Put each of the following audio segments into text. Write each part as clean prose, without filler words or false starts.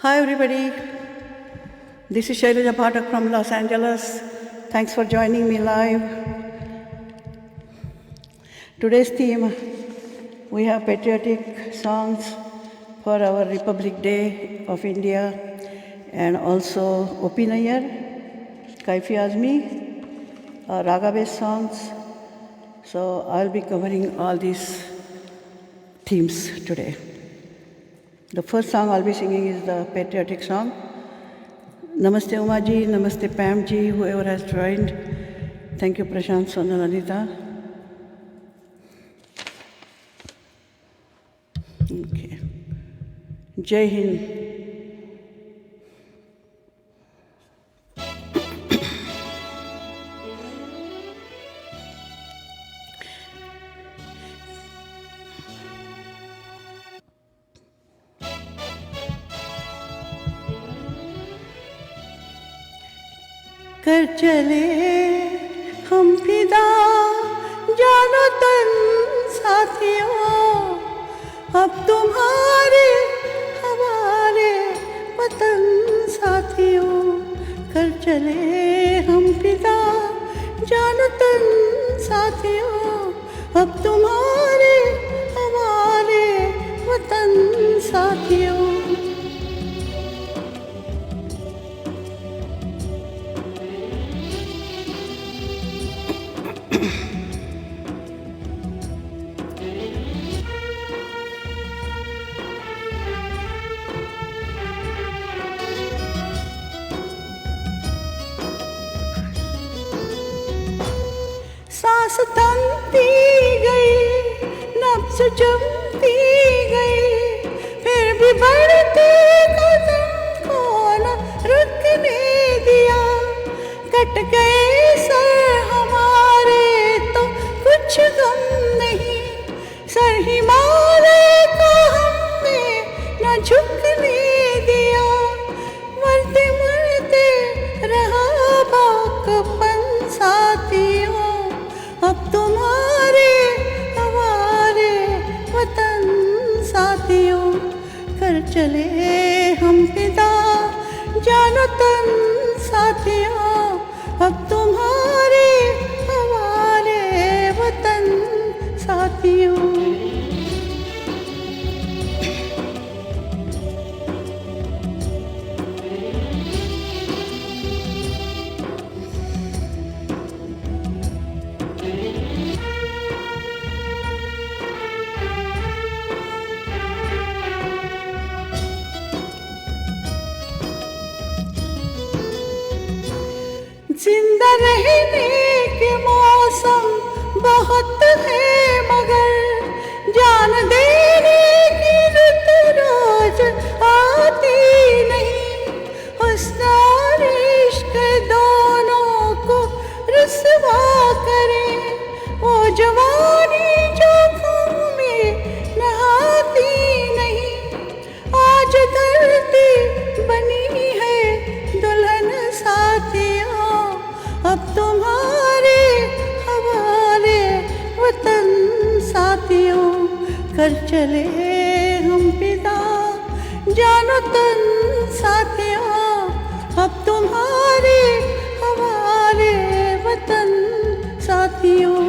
Hi everybody, this is Shailaja Pathak from Los Angeles. Thanks for joining me live. Today's theme, we have patriotic songs for our Republic Day of India and also Opi Nayyar, Kaifi Azmi, Raga-based songs. So I'll be covering all these themes today. The first song I'll be singing is the patriotic song. Namaste Uma ji, Namaste Pam ji, whoever has joined. Thank you Prashant, Sonal, Anita. Okay. Jai Hind. कर चले हम फिदा जानो तन साथियों, अब तुम्हारे हमारे वतन साथियों। कर चले हम फिदा जानो तन साथियों, अब तुम्हारे हमारे वतन साथियों। सांस थमती गई, नब्ज़ जमती गई, फिर भी बढ़ते कदम को न रुकने दिया। कट गए सर हमारे तो कुछ गम नहीं, सर हिमालय का हमने न झुकने दिया। मरते मरते रहा बाकपन साथियों, अब तुम्हारे हमारे वतन साथियों। कर चले हम फिदा जानो तन साथियों, अब तुम्हारे हमारे वतन साथियों। जिंदा रहने के मौसम बहुत है, मगर जान देने की रुत रोज आती नहीं। हुस्न और इश्क दोनों को रुसवा करे, वो जवानी जो खून में नहाती नहीं। आज धरती बनी है दुल्हन साथियों, अब तुम्हारे हमारे वतन साथियों। कर चले हम फिदा जानो तन साथियों, अब तुम्हारे हमारे वतन साथियों।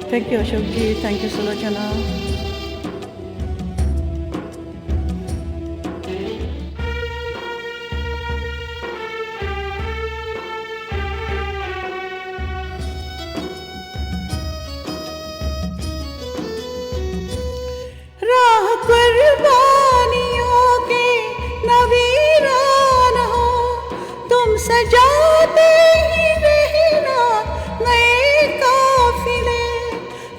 Thank you Ashok ji, thank you Sulochana. कुर्बानियों के नवीरान हो, तुम सजाते ही रहना नए काफिले।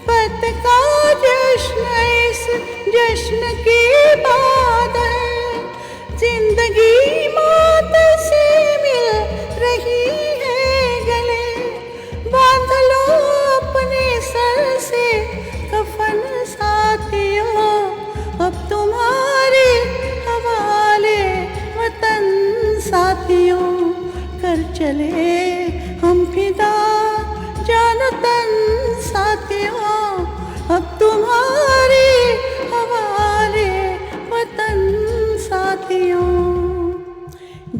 फत का जश्न इस जश्न की बात है, जिंदगी मौत से मिल रही है गले। बांध लो अपने सर से कफन साथियों, अब तुम्हारे हवाले वतन साथियों। कर चले हम फिदा जानो तन साथियों, अब तुम्हारे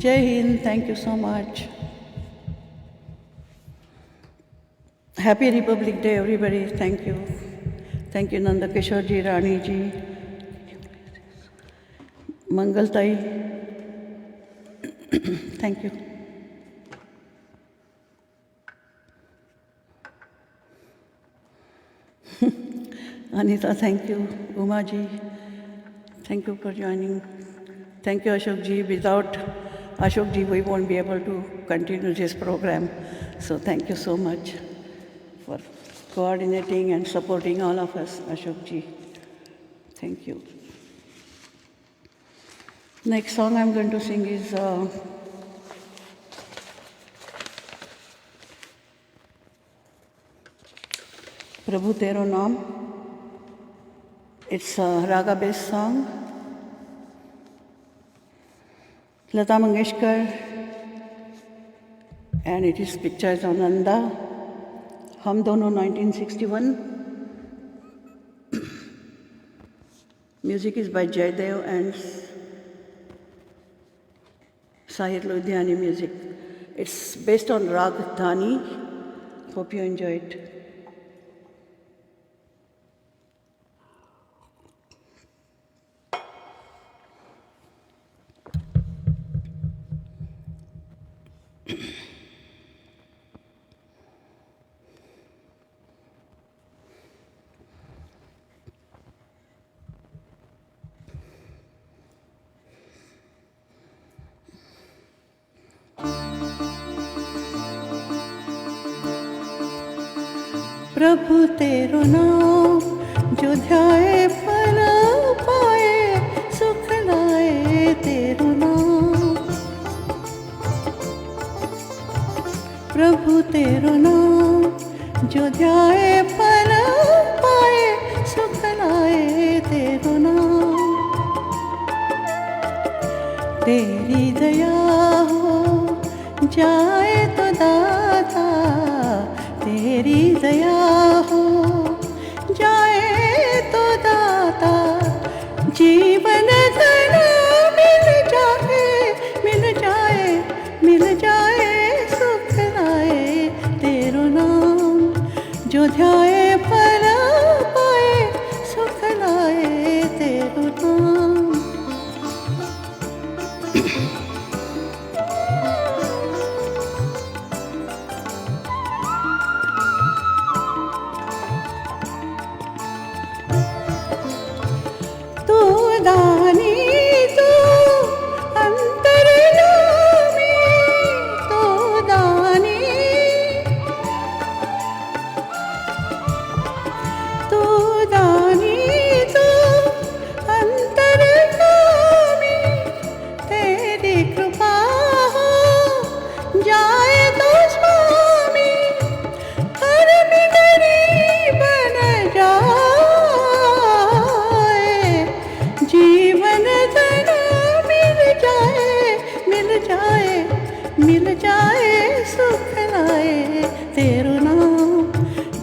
Jai Hind, thank you so much. Happy Republic Day, everybody. Thank you. Thank you, Nanda Kishore ji, Rani ji, Mangal Tai. Thank you. Anita, thank you. Uma ji, thank you for joining. Thank you, Ashok ji. Without Ashok ji, we won't be able to continue this program. So thank you so much for coordinating and supporting all of us, Ashok ji. Thank you. Next song I'm going to sing is Prabhu Tero Naam. It's a raga-based song. Lata Mangeshkar, and it is pictured on Nanda. Hum Dono 1961. Music is by Jaydev and Sahir Ludhiani music. It's based on Rag Dhani. Hope you enjoy it. प्रभु तेरो नाम जो ध्याए फल पाए सुख लाए तेरो नाम प्रभु तेरो नाम जो ध्याए फल पाए सुख लाए तेरो नाम तेरी दया हो जाए तो दाता तेरी दया हो जाए तो दाता जीवन धन मिल जाए मिल जाए मिल जाए सुख लाए तेरो नाम जो ध्याए फल पाए सुख लाए तेरो नाम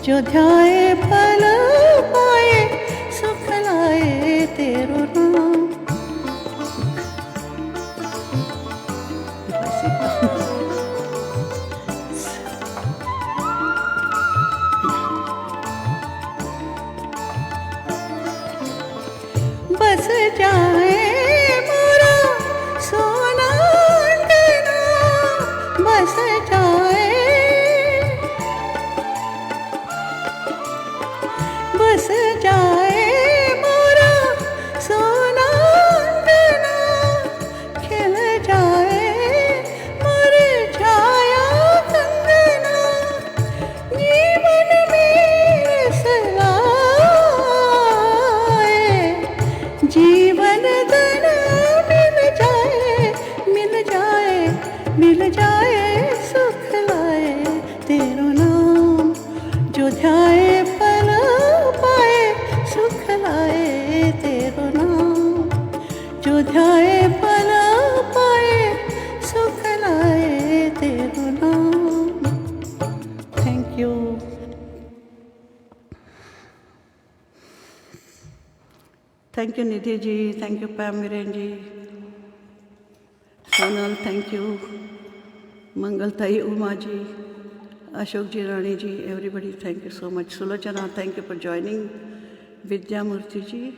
जो ध्याए फल पाए सुख लाए तेरो नाम बस जाए मोरा सोना अंगना बस जाए बस जाए मोरा सोना अंगना खिल जाए मर छाया कंगना जीवन में रस लाए जीवन धन मिल जाए मिल जाए मिल जाए सुख लाए तेरो नाम जो ध्याए फल पाए सुख लाए तेरो नाम जो ध्याए फल पाए सुख लाए तेरो नाम thank you thank you Nidhi ji thank you Pam Miren ji Sonal, thank you. Mangaltai, Uma ji, Ashok ji, Rani ji, everybody, thank you so much. Sulochana, thank you for joining. Vidya Murthy ji,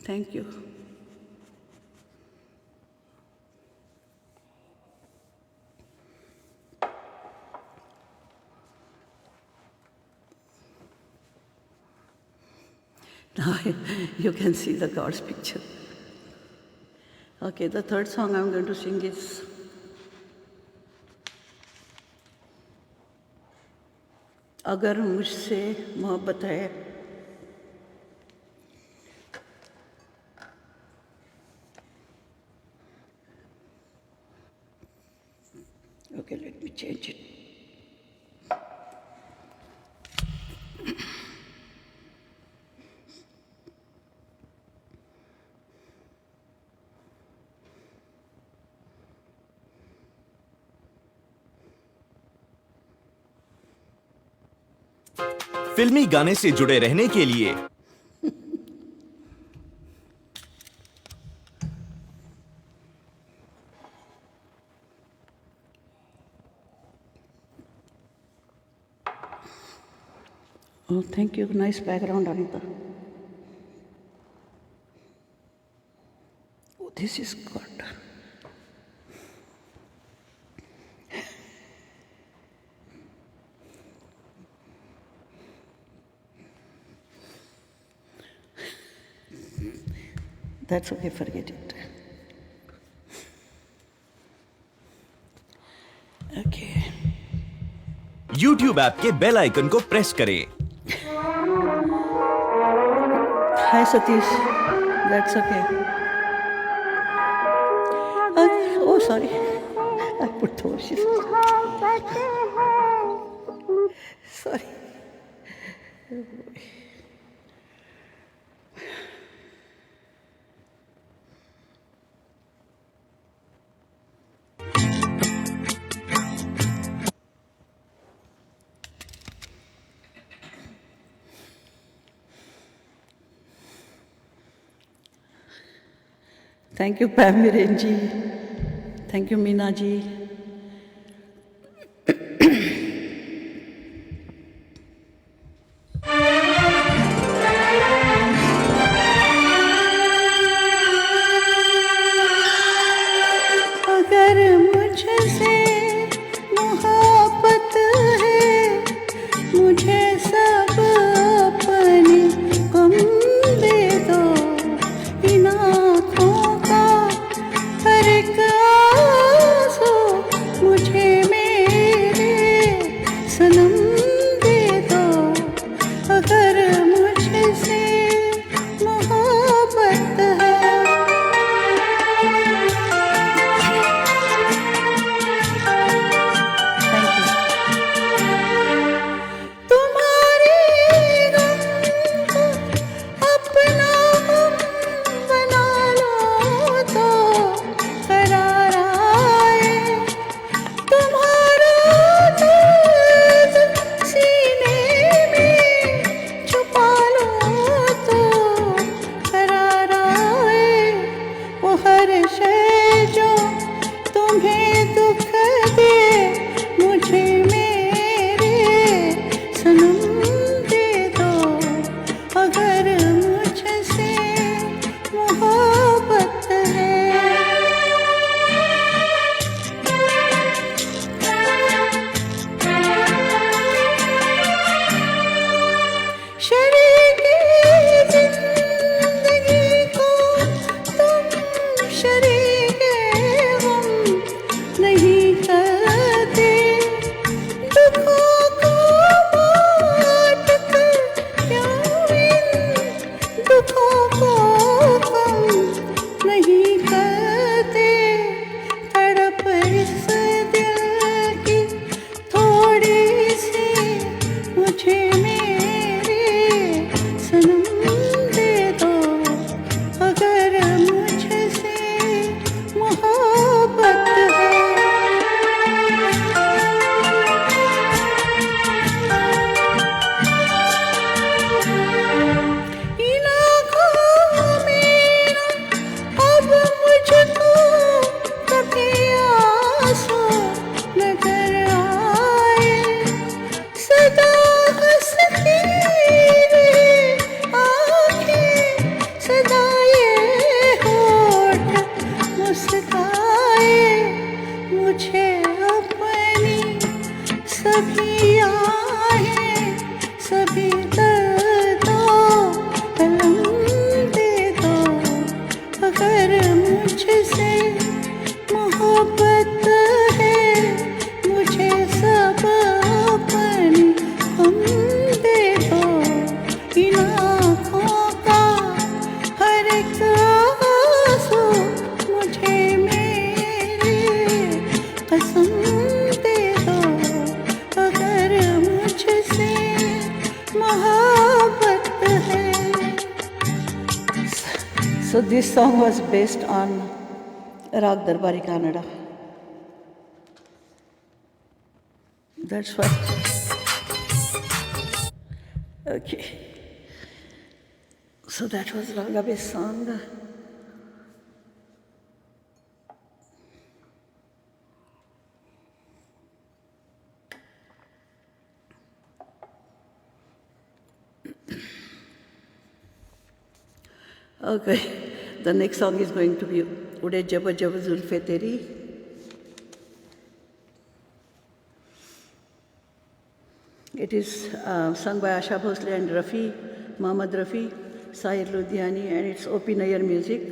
thank you. Now you can see the God's picture. Okay, the third song I'm going to sing is अगर मुझसे मोहब्बत है. Okay, let me change it. फिल्मी गाने से जुड़े रहने के लिए Oh, thank you. Nice background, Anita. Oh, this is good. That's okay, forget it. Okay. YouTube app के बेल आइकन को प्रेस करें. Hi, Satish. That's okay. Oh, sorry. I put the worship. Sorry. Thank you, Pamiren ji. Thank you, Meena ji. अगर मुझसे मोहब्बत है, मुझे सब अपने गम दे दो. इन आँखों का हर एक आंसू भी दर्द दो, अलम दे दो। अगर मुझसे मोहब्बत है, मुझे सब अपनी गम दे दो। इन आँखों का हर एक आंसू मुझे मेरी कसम दे दो। अगर मुझसे मोहब्बत है। So this song was based on Rag Darbari Kannada. That's why. Okay. So that was Ragabe's song. Okay, the next song is going to be Ude Jab Jab Zulfe Teri. It is sung by Asha Bhosle and Rafi, Mohammad Rafi, Sahir Ludhiani, and it's O.P. Nayyar music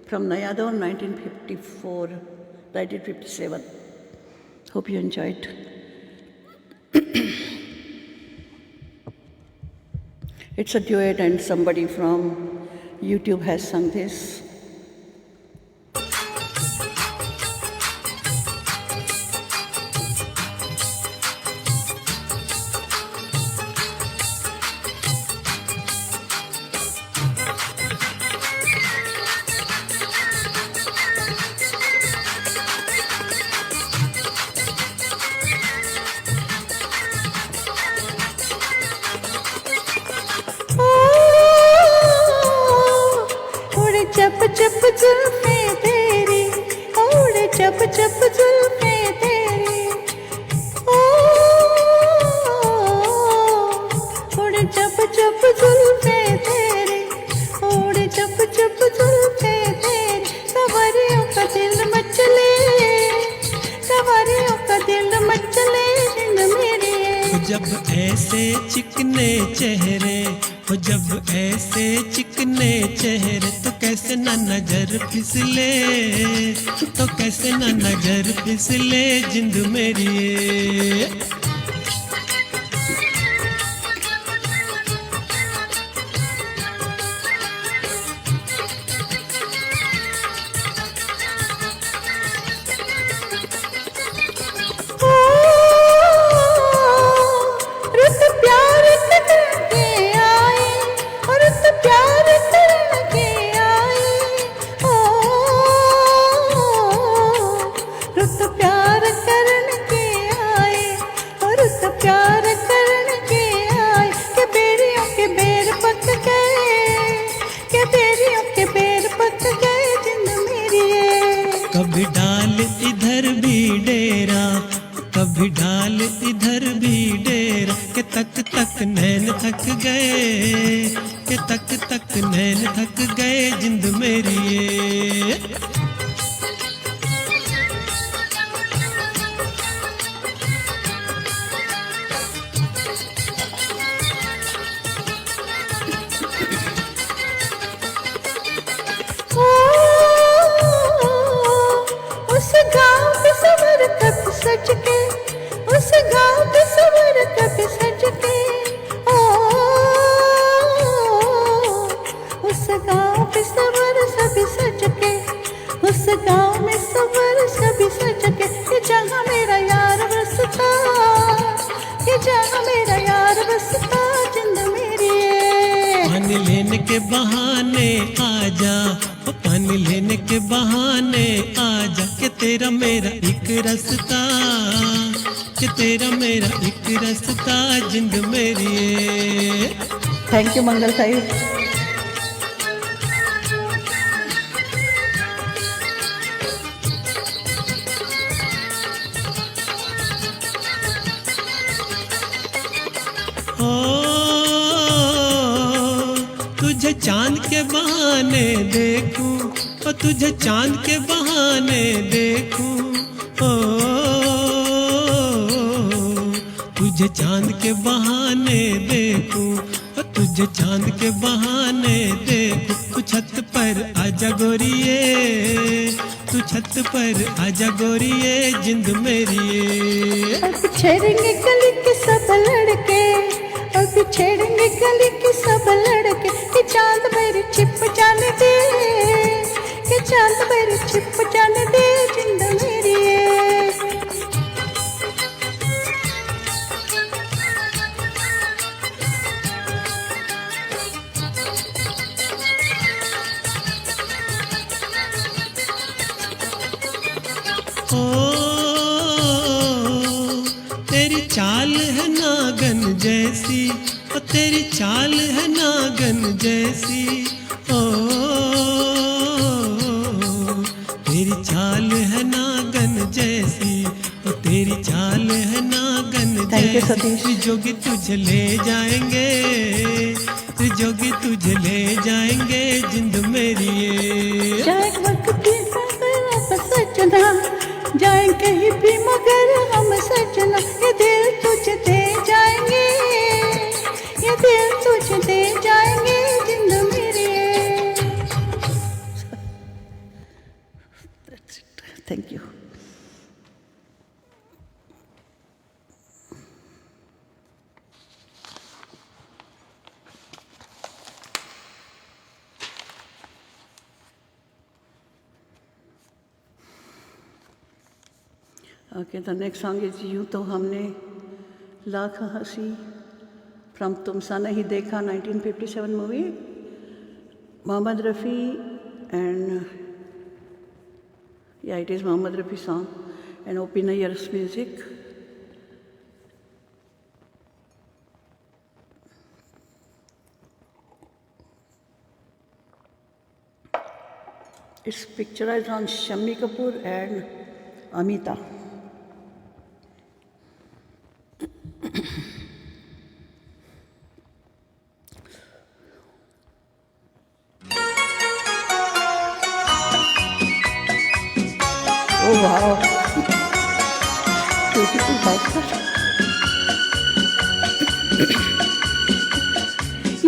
from Nayadaon 1954, 1957. Hope you enjoyed. It's a duet and somebody from YouTube has sung this. चप चप जुल्फे तेरी, उड़े चप चप जुल्फे तेरी, उड़े चप चप जुल्फे तेरी, उड़े चप चप जुल्फे तेरी। सवारियों का दिल मचले, सवारियों का दिल मचले जिंद मेरी। जब ऐसे चिकने चेहरे हो, जब ऐसे चिकने चेहरे, तो कैसे ना नजर फिसले, तो कैसे ना नजर फिसले जिंद मेरी। कभी डाल इधर भी डेरा, कभी डाल इधर भी डेरा, के तक तक नैन थक गए, के तक तक नैन थक गए जिंद मेरी। सज के उस गाँव पे सवर कभी सज के, उस गाँव पे सवर सभी सज के, उस गाँव में सवर सभी सज के। ये जहाँ मेरा यार बसता, ये जहाँ मेरा यार बसता जिंद मेरी। पानी लेने के बहाने आजा, पानी लेने के बहाने आजा, कि तेरा मेरा एक रास्ता, कि तेरा मेरा एक रास्ता जिंद मेरी। थैंक यू मंगल साहिब। तुझे चांद के बहाने देखूं, और तुझे चांद के बहाने देखूं, तुझे चांद के बहाने देखूं, तुझे चांद के बहाने देखूं। तू छत पर आजा गोरिए, तू छत पर आजा गोरिए, जिंद मेरी। अब छेड़ेंगे गली के सब लड़के, अब छेड़ेंगे गली के सब लड़के, कि चांद मेरी छिप जाने दे, कि चांद मेरी छिप जाने दे, जिंद मेरी। ओ तेरी चाल है नागन जैसी, ओ तेरी चाल है नागन जैसी। ओ तेरी चाल है नागन जैसी, ओ तेरी चाल है नागन Thank you, Satish. जैसी। जोगी तुझे ले जाएंगे, जोगी तुझे ले जाएंगे, जिंद मेरी ये। जाए वक्त की सजना, जाए कहीं भी मगर हम सजना, ये दिल तुझे दे जाएंगे, ये दिल तुझे दे जाएंगे, जिंद मेरी। Thank you. Okay, the next song is यूं तो हमने लाख हंसी, from तुमसा नहीं देखा 1957 movie. Mohammad Rafi and yeah, it is Mohammad Rafi song and O.P. Nayyar's music. It's picturized on Shammi Kapoor and Amita. Oh wow! Beautiful house.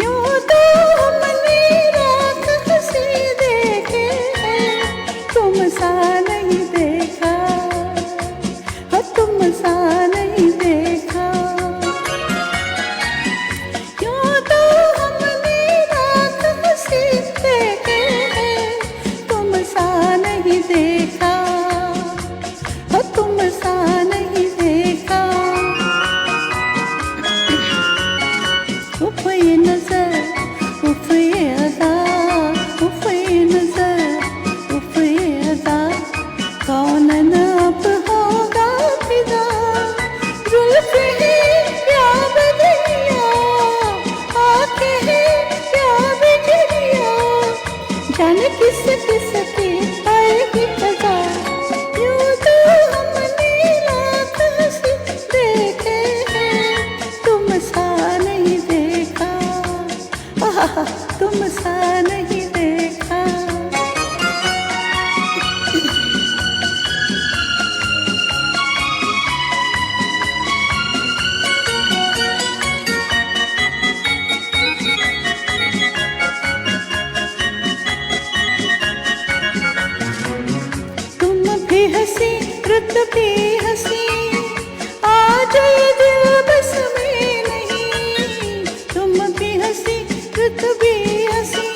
यूं तो हमने रात हंसी देखे हैं, तुम सा नहीं देखा, तुम सा नहीं देखा। यूं तो हमने रात हंसी देखे हैं, तुम सा नहीं देखा, तुम सा नहीं देखा। उफ ये नजर, उफ ये अदा, उफ ये नजर, उफ ये अदा, कौन न अब होगा फिदा। जुल्फ़े हैं या बदरिया, आंखें हैं या बिजलिया, जाने किस किस की आएगी कदा। यूं तो हमने लाख हंसी देखे हैं, तुम सा नहीं देखा, आहा, तुम सा नहीं देखा। तुम भी हंसी, रुत भी हंसी, आज ये दिल बस में नहीं। तुम भी हंसी, रुत भी हंसी,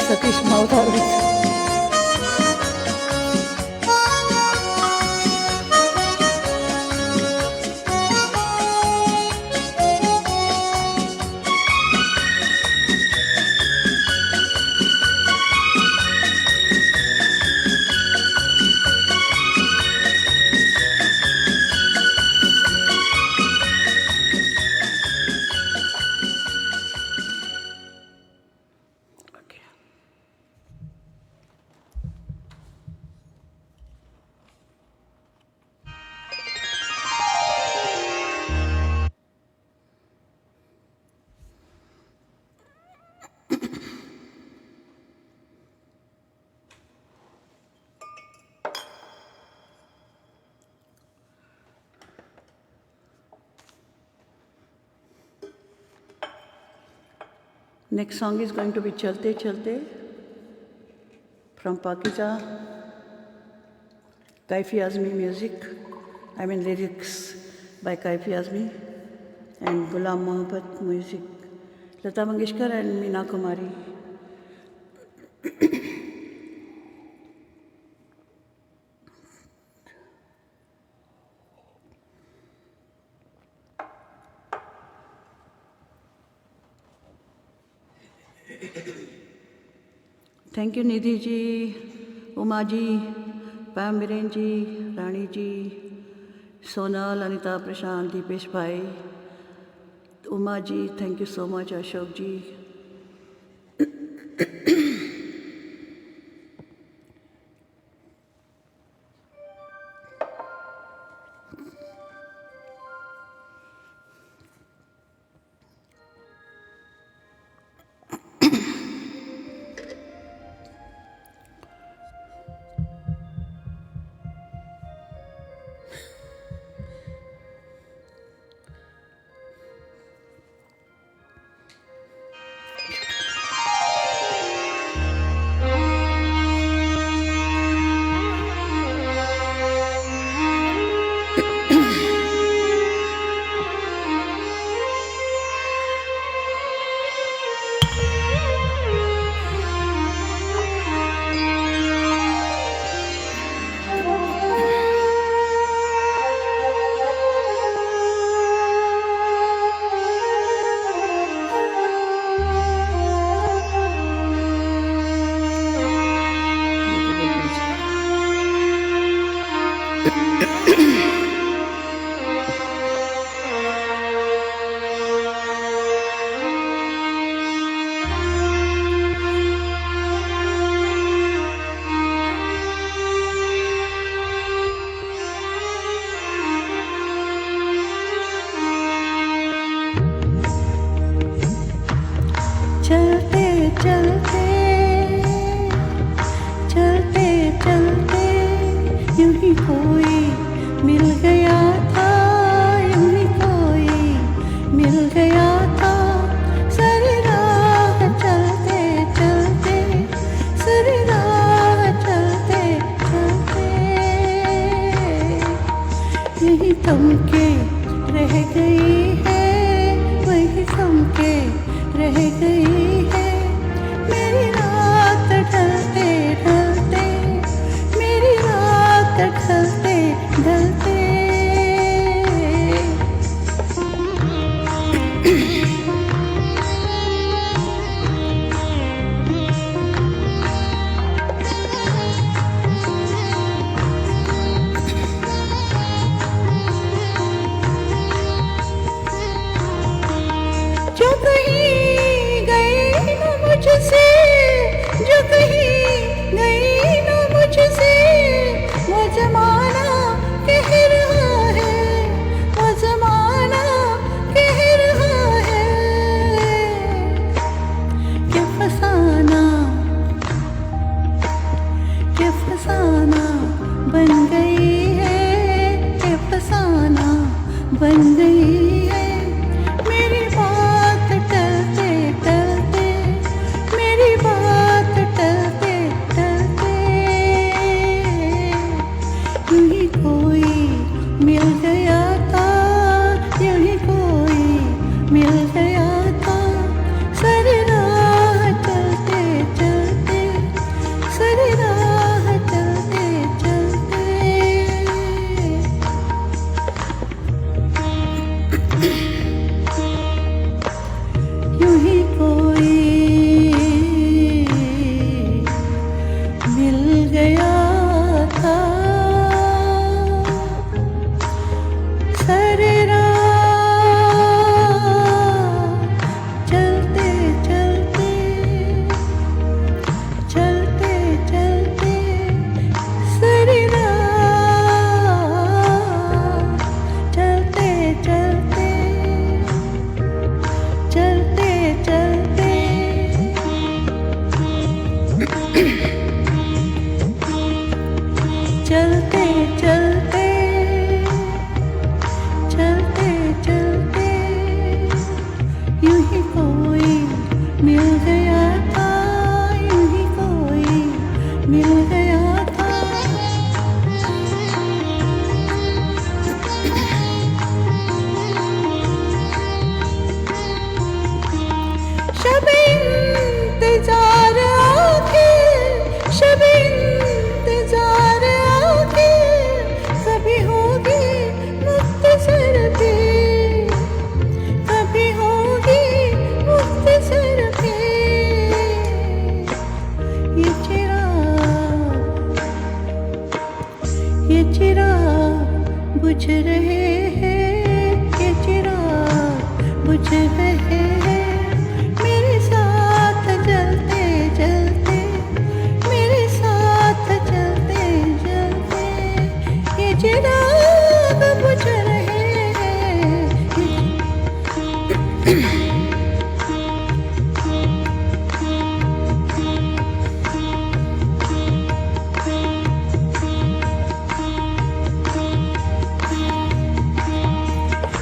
Satish Mauthar with Next song is going to be Chalte Chalte from Pakiza, Kaifi Azmi music, I mean lyrics by Kaifi Azmi, and Ghulam Mohabbat music, Lata Mangeshkar and Meena Kumari. Thank you Nidhi ji, Uma ji, Pam Viren ji, Rani ji, Sonal, Anita, Prashant, Deepesh bhai, Uma ji, thank you so much, Ashok ji. थमके रह गई है, वही थमके रह गई है मेरी बुझ रहे हैं, ये चिराग बुझ रहे हैं, मेरे साथ जलते जलते, मेरे साथ जलते जलते, ये चिराग बुझ रहे हैं।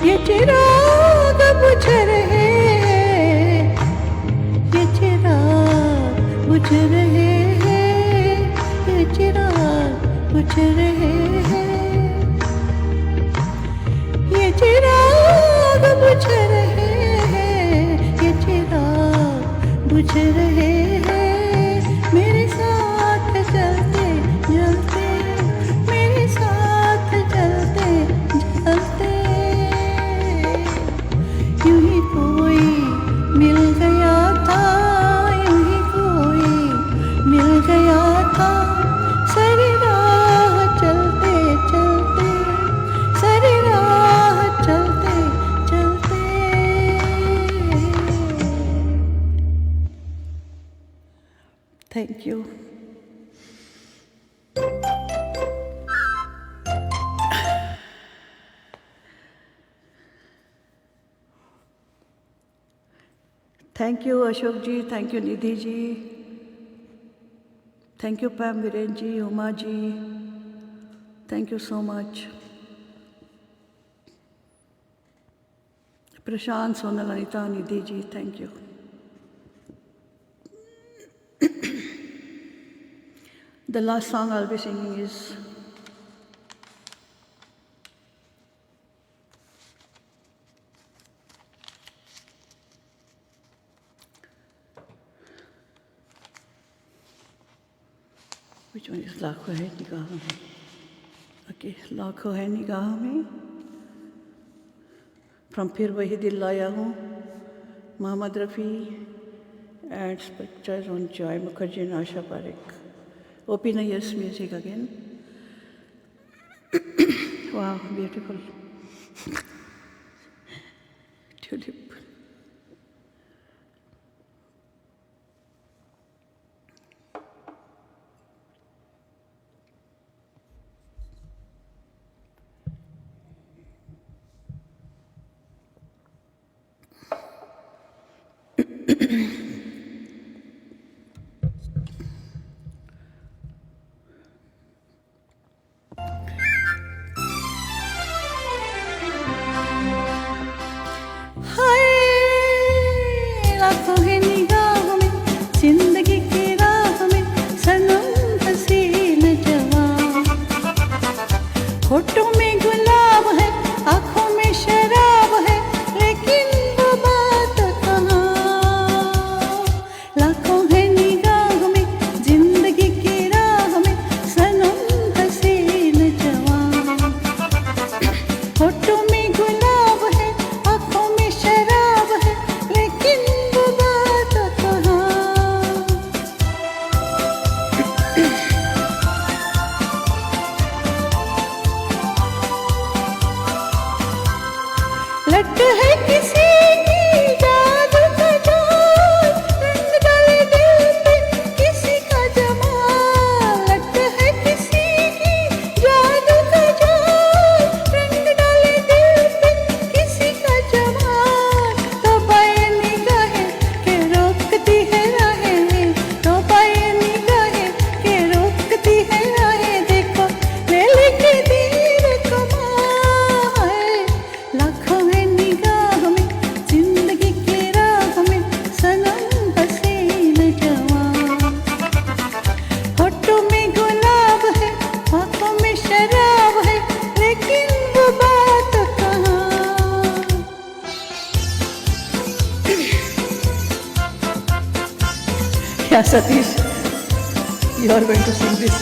ये चिराग बुझ रहे हैं, ये चिराग बुझ रहे हैं, ये चिराग बुझ रहे हैं, ये चिराग बुझ रहे हैं, ये चिराग बुझ रहे हैं, मेरे साथ जलते जलते, मेरे साथ जलते जलते। यूं ही कोई मिल गया था, यूं ही कोई मिल गया था, सारी राह चलते चलते, सारी राह चलते चलते। Thank you. Thank you Ashok ji, thank you Nidhi ji, thank you Pam Viren ji, Uma ji, thank you so much. Prashant, Sonal, Anita, Nidhi ji, thank you. The last song I'll be singing is which one is लाखों है निगाह में। Okay, लाखों है निगाह में from फिर वही दिल लाया हूँ, Mohammad Rafi and pictures on Joy Mukherjee and Asha Parekh. OP Nayyar's music again. Wow, beautiful. Tulip. लाखों है निगाह में, जिंदगी की राह में, सनम हसीन जवां, होठों में गुलाब है, आँखों में शराब है, लेकिन वो बात कहाँ। लाखों है निगाह में, जिंदगी की राह में, सनम हसीन जवां, होठों में गुलाब है, आँखों में शराब है, लेकिन वो बात कहाँ। लट है किसी की जादू का जाल, रंग डाले दिल पे किसी का जमाल। लट है किसी की जादू का जाल, रंग डाले दिल पे किसी का जमाल। तो बाएं निगाहें के रोकती है राहें, तो बाएं निगाहें के रोकती है राहें, देखो ले लेके तीर कमाए। लाखों है निगाह में, जिंदगी की राह में, सनम हसीन जवां, होठों में गुलाब है, आँखों में शराब है, लेकिन वो बात कहाँ। Yeah, Satish, you are going to sing this.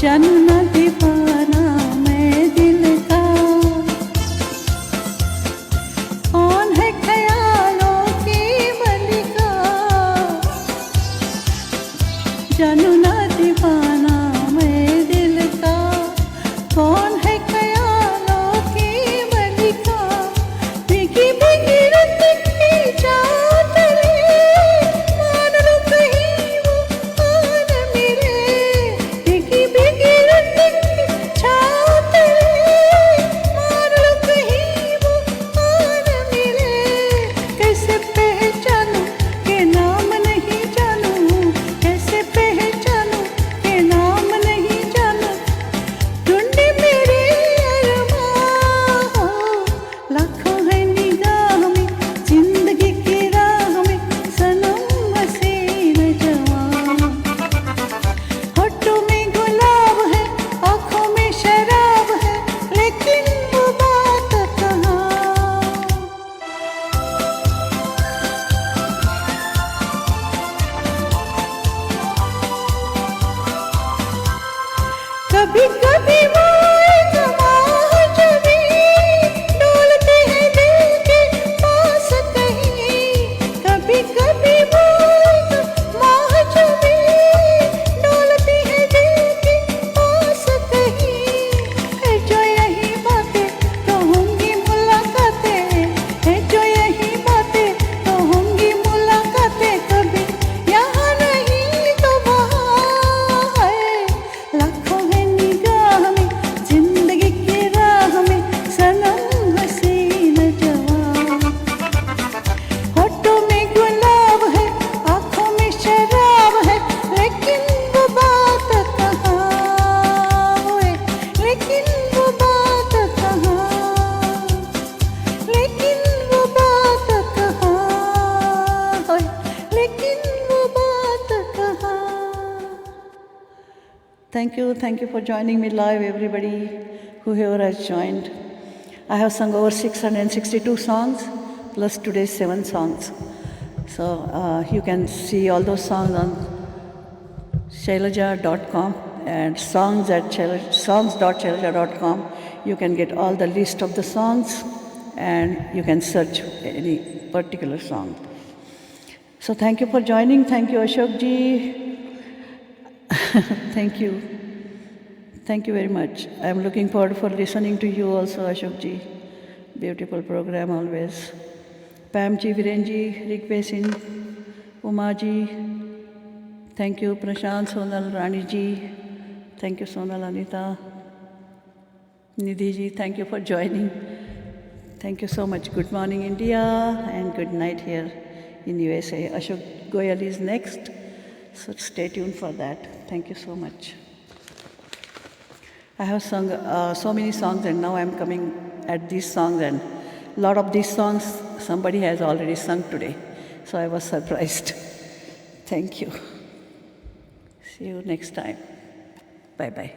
जानना दीवाना कभी कभी वो एक महाजवी डोलते हैं दिल के पास कहीं, कभी कभी वो एक महाजवी डोलती है दिल के पास कहीं। है जो यही बातें तो होंगी मुलाकातें, है जो यही बातें तो होंगी मुलाकातें, कभी यहाँ नहीं तो वहाँ है। लाखों है निगाह में जिंदगी की राह में सनम हसीन जवान, होठों में गुलाब है आंखों में शराब है, लेकिन वो बात कहाँ है, लेकिन वो बात कहाँ, लेकिन वो बात कहाँ है, लेकिन वो बात कहाँ। Thank you for joining me live, everybody whoever has joined. I have sung over 662 songs plus today's 7 songs. So you can see all those songs on shailaja.com and songs.shailaja.com. You can get all the list of the songs and you can search any particular song. So thank you for joining. Thank you, Ashok ji. Thank you. Thank you very much. I'm looking forward for listening to you also, Ashok ji. Beautiful program always. Pam ji, Viren ji, Rik Besin, Uma ji. Thank you, Prashant, Sonal, Rani ji. Thank you, Sonal, Anita. Nidhi ji, thank you for joining. Thank you so much. Good morning, India, and good night here in USA. Ashok Goyal is next, so stay tuned for that. Thank you so much. I have sung so many songs, and now I'm coming at these songs, and a lot of these songs somebody has already sung today, so I was surprised. Thank you. See you next time. Bye-bye.